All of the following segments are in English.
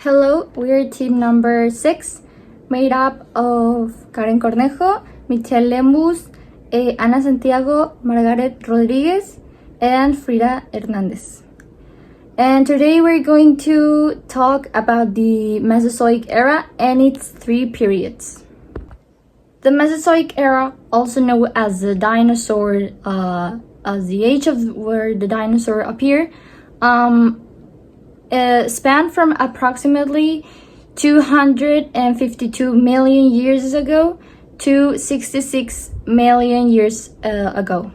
Hello, we're team number 6, made up of Karen Cornejo, Michelle Lemus, Ana Santiago, Margaret Rodriguez, and Frida Hernandez. And today we're going to talk about the Mesozoic era and its 3 periods. The Mesozoic era, also known as the dinosaur, as the age of where the dinosaur appeared, spanned from approximately 252 million years ago to 66 million years ago.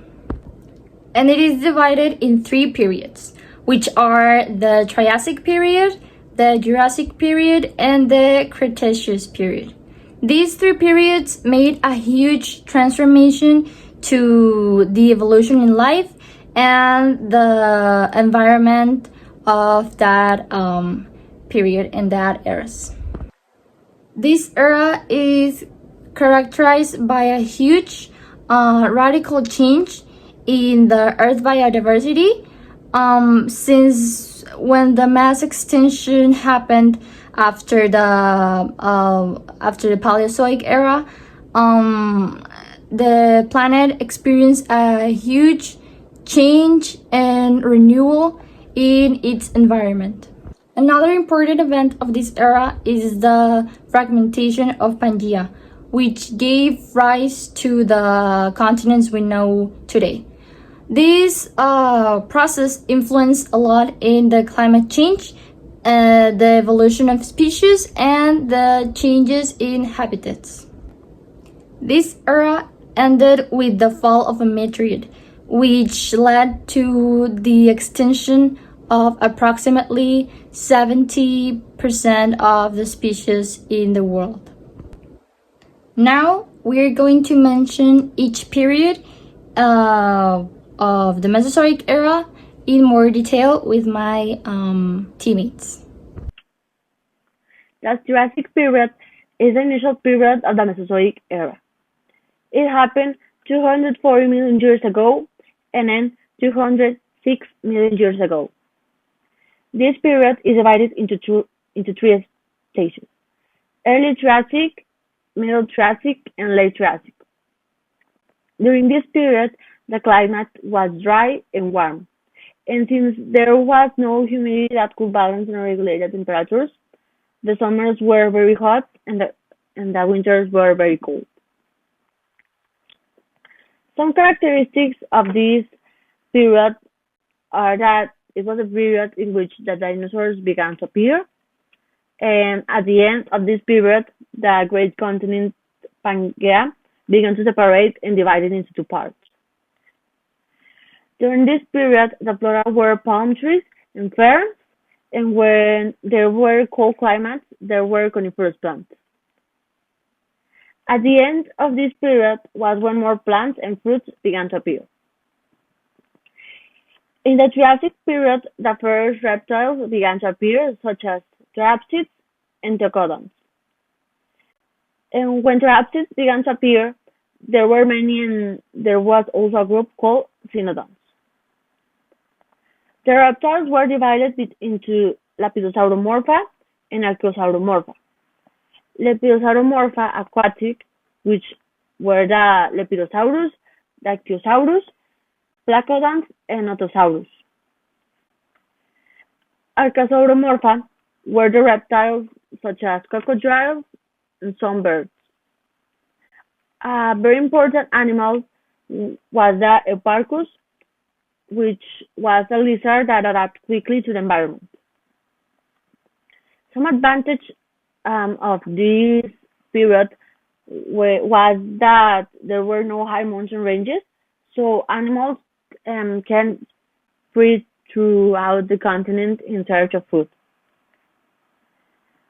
And it is divided in 3 periods, which are the Triassic period, the Jurassic period, and the Cretaceous period. These 3 periods made a huge transformation to the evolution in life and the environment of that period and that eras. This era is characterized by a huge radical change in the Earth biodiversity since when the mass extinction happened after the Paleozoic era. The planet experienced a huge change and renewal in its environment. Another important event of this era is the fragmentation of Pangaea, which gave rise to the continents we know today. This process influenced a lot in the climate change, the evolution of species, and the changes in habitats. This era ended with the fall of a meteorite, which led to the extinction of approximately 70% of the species in the world. Now we're going to mention each period of the Mesozoic era in more detail with my teammates. The Jurassic period is the initial period of the Mesozoic era. It happened 240 million years ago and then 206 million years ago. This period is divided into 3 stages: early Triassic, middle Triassic, and late Triassic. During this period, the climate was dry and warm, and since there was no humidity that could balance and regulate the temperatures, the summers were very hot and the winters were very cold. Some characteristics of this period are that it was a period in which the dinosaurs began to appear, and at the end of this period, the great continent Pangaea began to separate and divided into 2 parts. During this period, the flora were palm trees and ferns, and when there were cold climates, there were coniferous plants. At the end of this period was when more plants and fruits began to appear. In the Triassic period, the first reptiles began to appear, such as therapsids and theropods. And when therapsids began to appear, there were many, and there was also a group called cynodonts. The reptiles were divided into Lepidosauromorpha and Archosauromorpha. Lepidosauromorpha aquatic, which were the Lepidosaurus, Dactyosaurus, Placodonts, and Notosaurus. Archosauromorpha were the reptiles such as crocodiles and some birds. A very important animal was the Euparchus, which was a lizard that adapted quickly to the environment. Some advantage of this period was that there were no high mountain ranges, so animals can breed throughout the continent in search of food.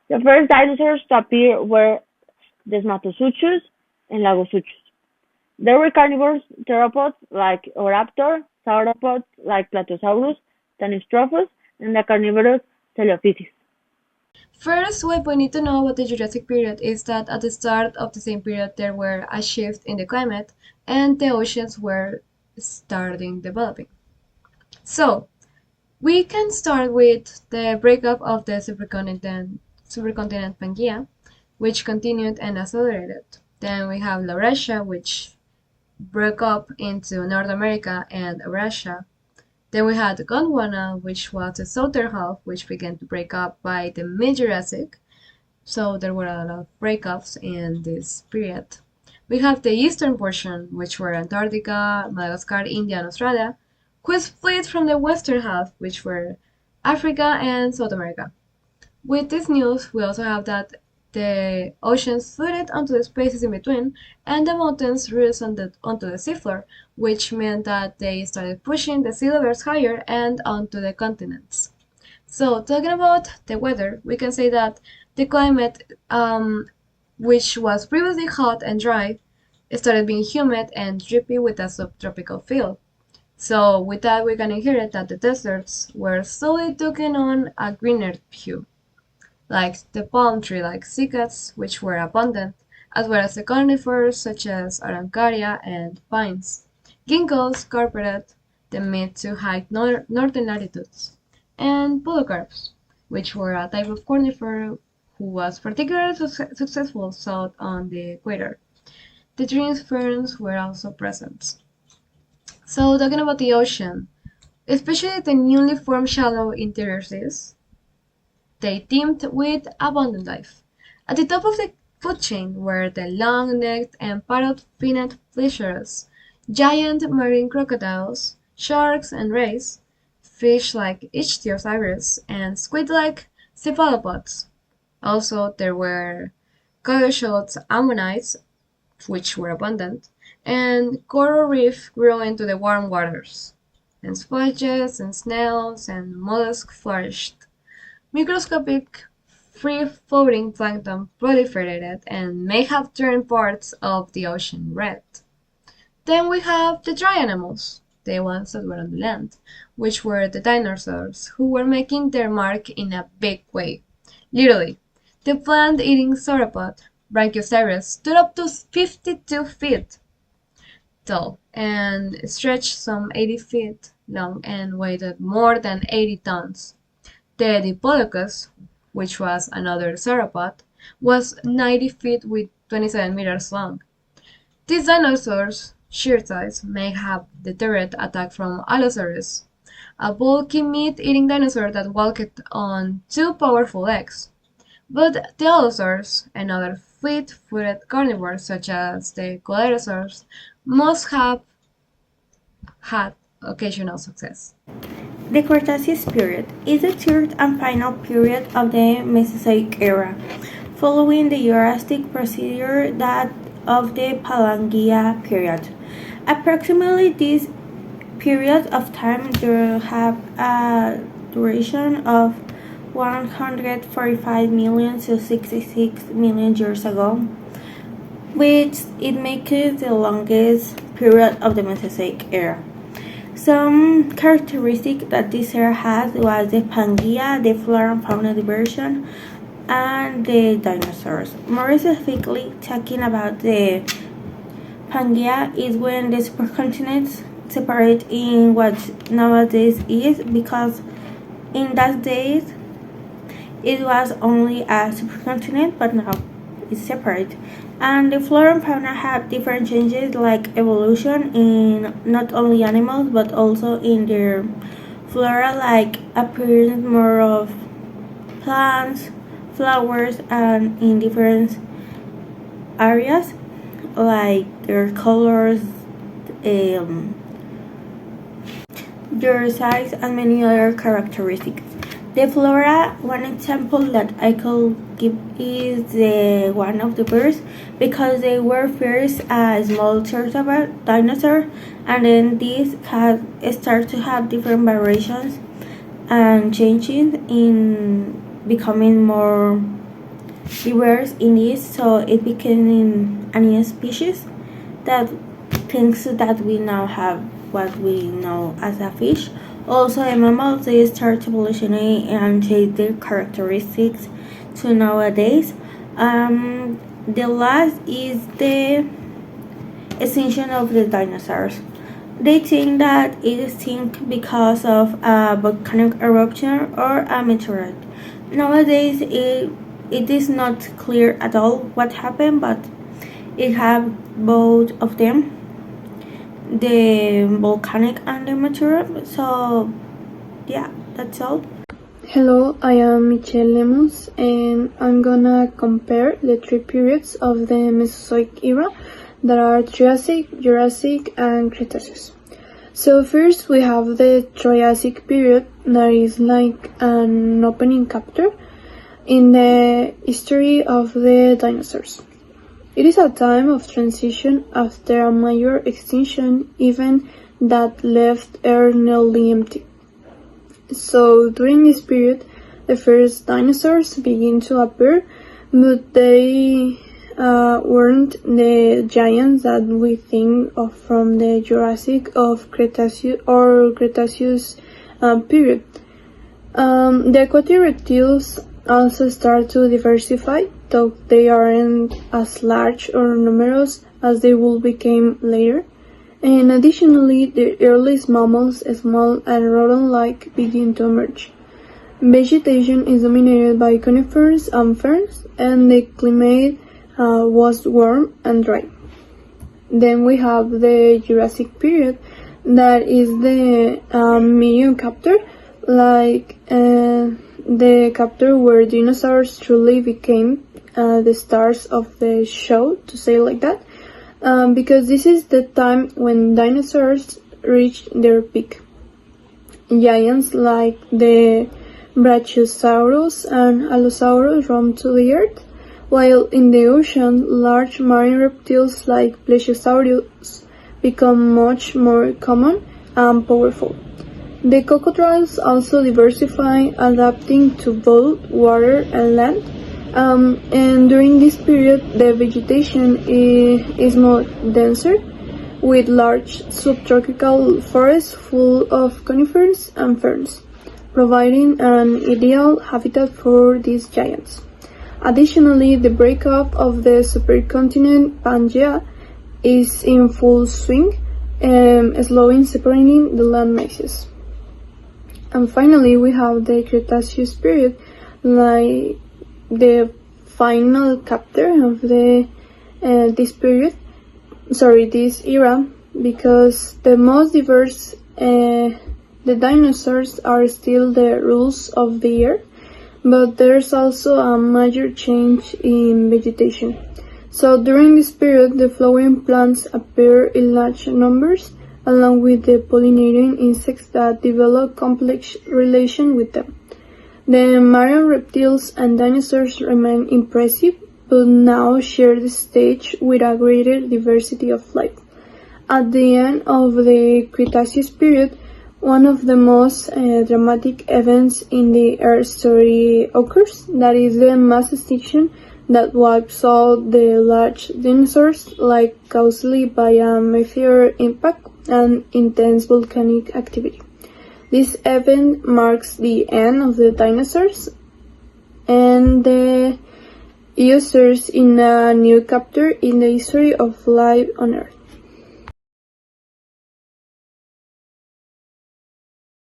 The first dinosaurs to appear were Desmatosuchus and Lagosuchus. There were carnivores theropods like Oraptor, sauropods like Plateosaurus, Tanystrophus, and the carnivorous Teleophysis. First, what we need to know about the Jurassic period is that at the start of the same period there were a shift in the climate and the oceans were starting developing. So, we can start with the breakup of the supercontinent supercontinent Pangaea, which continued and accelerated. Then we have Laurasia, which broke up into North America and Eurasia. Then we had Gondwana, which was the southern half, which began to break up by the mid-Jurassic. So there were a lot of breakups in this period. We have the eastern portion, which were Antarctica, Madagascar, India, and Australia, who split from the western half, which were Africa and South America. With this news, we also have that the oceans flooded onto the spaces in between, and the mountains rose onto the seafloor, which meant that they started pushing the sea levels higher and onto the continents. So, talking about the weather, we can say that the climate, which was previously hot and dry, started being humid and drippy with a subtropical feel. So, with that, we can inherit that the deserts were slowly taking on a greener hue, like the palm tree like cycads, which were abundant, as well as the conifers such as araucaria and pines. Ginkgos carpeted the mid to high northern latitudes, and podocarps, which were a type of conifer who was particularly successful south on the equator. The tree ferns were also present. So talking about the ocean, especially the newly formed shallow interior seas, they teemed with abundant life. At the top of the food chain were the long-necked and parrot-finned plesiosaurs, giant marine crocodiles, sharks and rays, fish like ichthyosaurus, and squid-like cephalopods. Also, there were cockroach ammonites, which were abundant, and coral reef grew into the warm waters, and sponges and snails and mollusks flourished. Microscopic free-floating plankton proliferated and may have turned parts of the ocean red. Then we have the dry animals, the ones that were on the land, which were the dinosaurs, who were making their mark in a big way. Literally, the plant-eating sauropod, Brachiosaurus, stood up to 52 feet tall and stretched some 80 feet long and weighed more than 80 tons. The Diplodocus, which was another sauropod, was 90 feet with 27 meters long. These dinosaurs' sheer size may have deterred attack from Allosaurus, a bulky meat-eating dinosaur that walked on two powerful legs. But the allosaurs and other fleet-footed carnivores such as the coelosaurs must have had occasional success. The Cretaceous period is the third and final period of the Mesozoic era, following the Jurassic procedure that of the Pangea period. Approximately this period of time will have a duration of 145 million to 66 million years ago, which it makes it the longest period of the Mesozoic era. Some characteristics that this era had was the Pangea, the flora and fauna diversion, and the dinosaurs. More specifically, talking about the Pangea is when the supercontinents separate in what nowadays is, because in that days it was only a supercontinent, but now it's separate. And the flora and fauna have different changes, like evolution in not only animals but also in their flora, like appearance more of plants, flowers, and in different areas, like their colors, their size, and many other characteristics. The flora, one example that I could give is the one of the birds, because they were first a small certified dinosaur, and then these have start to have different variations and changing in becoming more diverse in this, so it became a new species that thanks to that we now have what we know as a fish. Also, mammals, they start evolutioning and change their characteristics to nowadays. The last is the extinction of the dinosaurs. They think that it is extinct because of a volcanic eruption or a meteorite. Nowadays, It is not clear at all what happened, but it have both of them, the volcanic and the meteor. So yeah, that's all. Hello, I am Michelle Lemos, and I'm gonna compare the three periods of the Mesozoic era that are Triassic, Jurassic, and Cretaceous. So first we have the Triassic period, that is like an opening chapter in the history of the dinosaurs. It is a time of transition after a major extinction event that left Earth nearly empty. So during this period, the first dinosaurs begin to appear, but they weren't the giants that we think of from the Jurassic of Cretaceous or Cretaceous period. The aquatic reptiles also start to diversify, though they aren't as large or numerous as they will become later. And additionally, the earliest mammals, small and rodent-like, begin to emerge. Vegetation is dominated by conifers and ferns, and the climate was warm and dry. Then we have the Jurassic period, that is the medium chapter, like the chapter where dinosaurs truly became the stars of the show, to say like that, because this is the time when dinosaurs reached their peak. Giants like the Brachiosaurus and Allosaurus roamed to the earth, while in the ocean, large marine reptiles like Plesiosaurus become much more common and powerful. The crocodiles also diversify, adapting to both water and land, and during this period the vegetation is more denser, with large subtropical forests full of conifers and ferns, providing an ideal habitat for these giants. Additionally, the breakup of the supercontinent Pangea is in full swing, slowly separating the land masses. And finally, we have the Cretaceous period, like the final chapter of this era, because the most diverse the dinosaurs are still the rules of the earth, but there's also a major change in vegetation. So during this period, the flowering plants appear in large numbers, along with the pollinating insects that develop complex relations with them. The marine reptiles and dinosaurs remain impressive, but now share the stage with a greater diversity of life. At the end of the Cretaceous period, one of the most dramatic events in the Earth story occurs, that is the mass extinction that wipes out the large dinosaurs, like caused by a meteor impact and intense volcanic activity. This event marks the end of the dinosaurs and the ushers in a new chapter in the history of life on Earth.